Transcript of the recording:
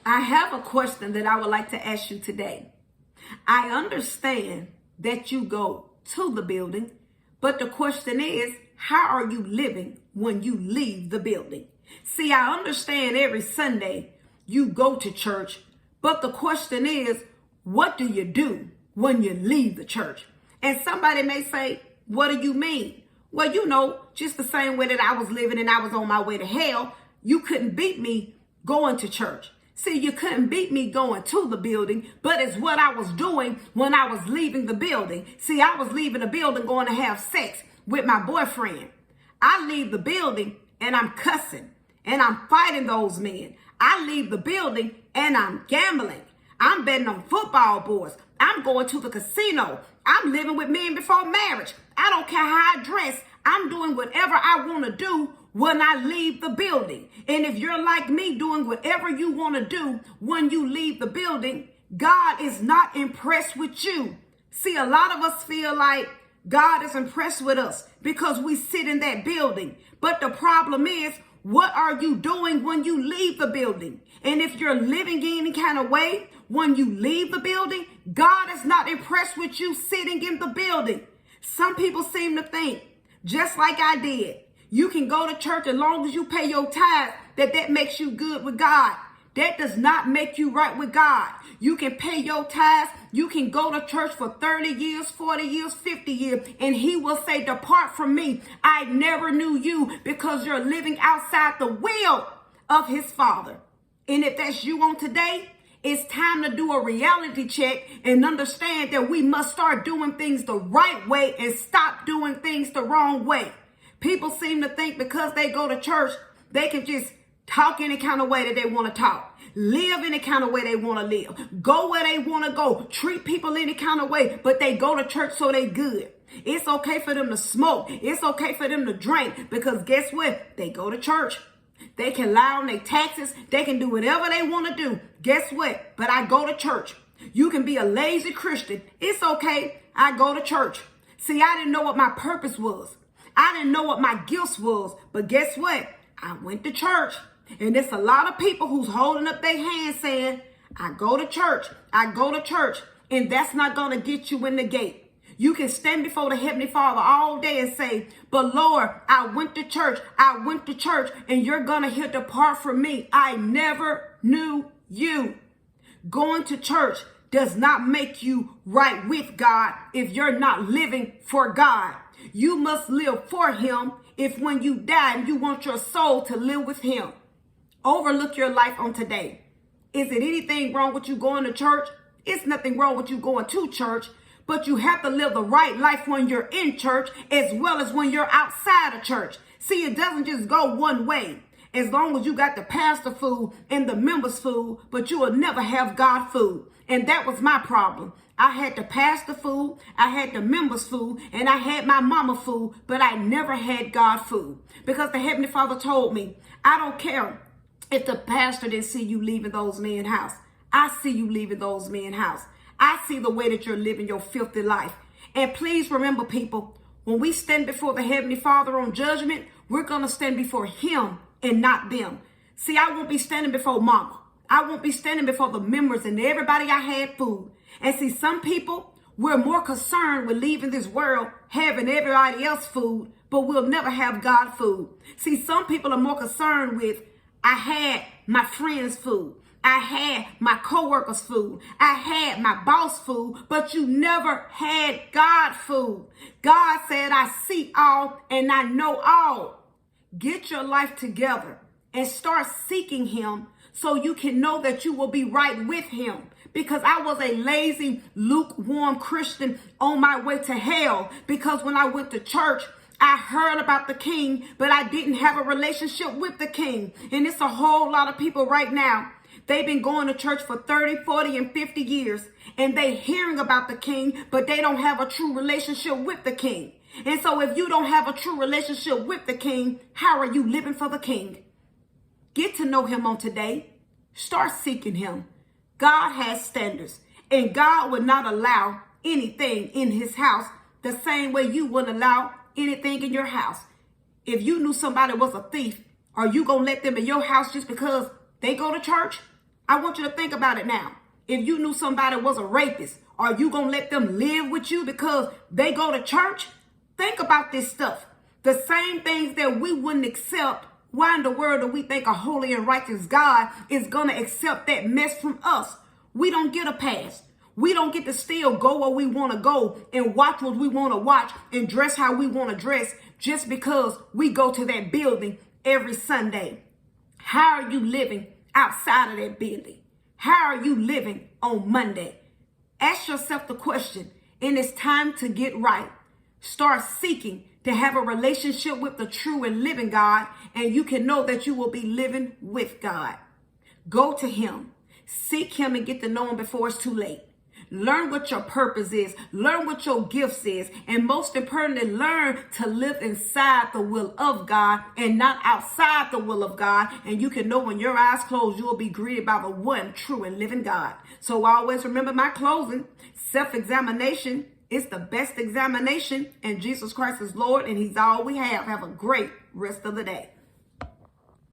I have a question that I would like to ask you today. I understand that you go to the building, but the question is, how are you living when you leave the building? See, I understand every Sunday you go to church, but the question is, what do you do when you leave the church? And somebody may say, what do you mean? Well, just the same way that I was living and I was on my way to hell, you couldn't beat me going to church. See, you couldn't beat me going to the building, but it's what I was doing when I was leaving the building. See, I was leaving the building going to have sex with my boyfriend. I leave the building and I'm cussing and I'm fighting those men. I leave the building and I'm gambling. I'm betting on football boards. I'm going to the casino. I'm living with men before marriage. I don't care how I dress. I'm doing whatever I want to do when I leave the building. And if you're like me, doing whatever you want to do when you leave the building, God is not impressed with you. See, a lot of us feel like God is impressed with us because we sit in that building. But the problem is, what are you doing when you leave the building? And if you're living any kind of way when you leave the building, God is not impressed with you sitting in the building. Some people seem to think, just like I did, you can go to church as long as you pay your tithe, that makes you good with God. That does not make you right with God. You can pay your tithes. You can go to church for 30 years, 40 years, 50 years, and he will say, depart from me. I never knew you, because you're living outside the will of his Father. And if that's you on today, it's time to do a reality check and understand that we must start doing things the right way and stop doing things the wrong way. People seem to think because they go to church, they can just talk any kind of way that they want to talk, live any kind of way they want to live, go where they want to go, treat people any kind of way, but they go to church so they good. It's okay for them to smoke. It's okay for them to drink, because guess what? They go to church. They can lie on their taxes. They can do whatever they want to do. Guess what? But I go to church. You can be a lazy Christian. It's okay. I go to church. See, I didn't know what my purpose was. I didn't know what my gifts was. But guess what? I went to church. And there's a lot of people who's holding up their hands saying, I go to church. I go to church. And that's not going to get you in the gate. You can stand before the Heavenly Father all day and say, but Lord, I went to church. I went to church, and you're going to hear, depart from me. I never knew you. Going to church does not make you right with God if you're not living for God. You must live for him if when you die and you want your soul to live with him. Overlook your life on today. Is it anything wrong with you going to church? It's nothing wrong with you going to church. But you have to live the right life when you're in church as well as when you're outside of church. See, it doesn't just go one way. As long as you got the pastor food and the members food, but you will never have God food. And that was my problem. I had the pastor food, I had the members food, and I had my mama food, but I never had God food. Because the Heavenly Father told me, I don't care if the pastor didn't see you leaving those men's house. I see you leaving those men's house. I see the way that you're living your filthy life. And please remember, people, when we stand before the Heavenly Father on judgment, we're going to stand before him and not them. See, I won't be standing before mama. I won't be standing before the members and everybody I had food. And see, some people, we're more concerned with leaving this world, having everybody else food, but we'll never have God food. See, some people are more concerned with, I had my friend's food. I had my coworkers' food. I had my boss food, but you never had God food. God said, I see all and I know all. Get your life together and start seeking him so you can know that you will be right with him. Because I was a lazy, lukewarm Christian on my way to hell. Because when I went to church, I heard about the king, but I didn't have a relationship with the king. And it's a whole lot of people right now. They've been going to church for 30, 40, and 50 years, and they hearing about the king, but they don't have a true relationship with the king. And so if you don't have a true relationship with the king, how are you living for the king? Get to know him on today. Start seeking him. God has standards, and God would not allow anything in his house the same way you wouldn't allow anything in your house. If you knew somebody was a thief, are you going to let them in your house just because they go to church? I want you to think about it now. If you knew somebody was a rapist, are you going to let them live with you because they go to church? Think about this stuff. The same things that we wouldn't accept, why in the world do we think a holy and righteous God is going to accept that mess from us? We don't get a pass. We don't get to still go where we want to go and watch what we want to watch and dress how we want to dress just because we go to that building every Sunday. How are you living outside of that building? How are you living on Monday? Ask yourself the question, and it's time to get right. Start seeking to have a relationship with the true and living God, and you can know that you will be living with God. Go to him. Seek him and get to know him before it's too late. Learn what your purpose is. Learn what your gifts is. And most importantly, learn to live inside the will of God and not outside the will of God. And you can know when your eyes close, you will be greeted by the one true and living God. So always remember my closing. Self-examination is the best examination. And Jesus Christ is Lord, and he's all we have. Have a great rest of the day.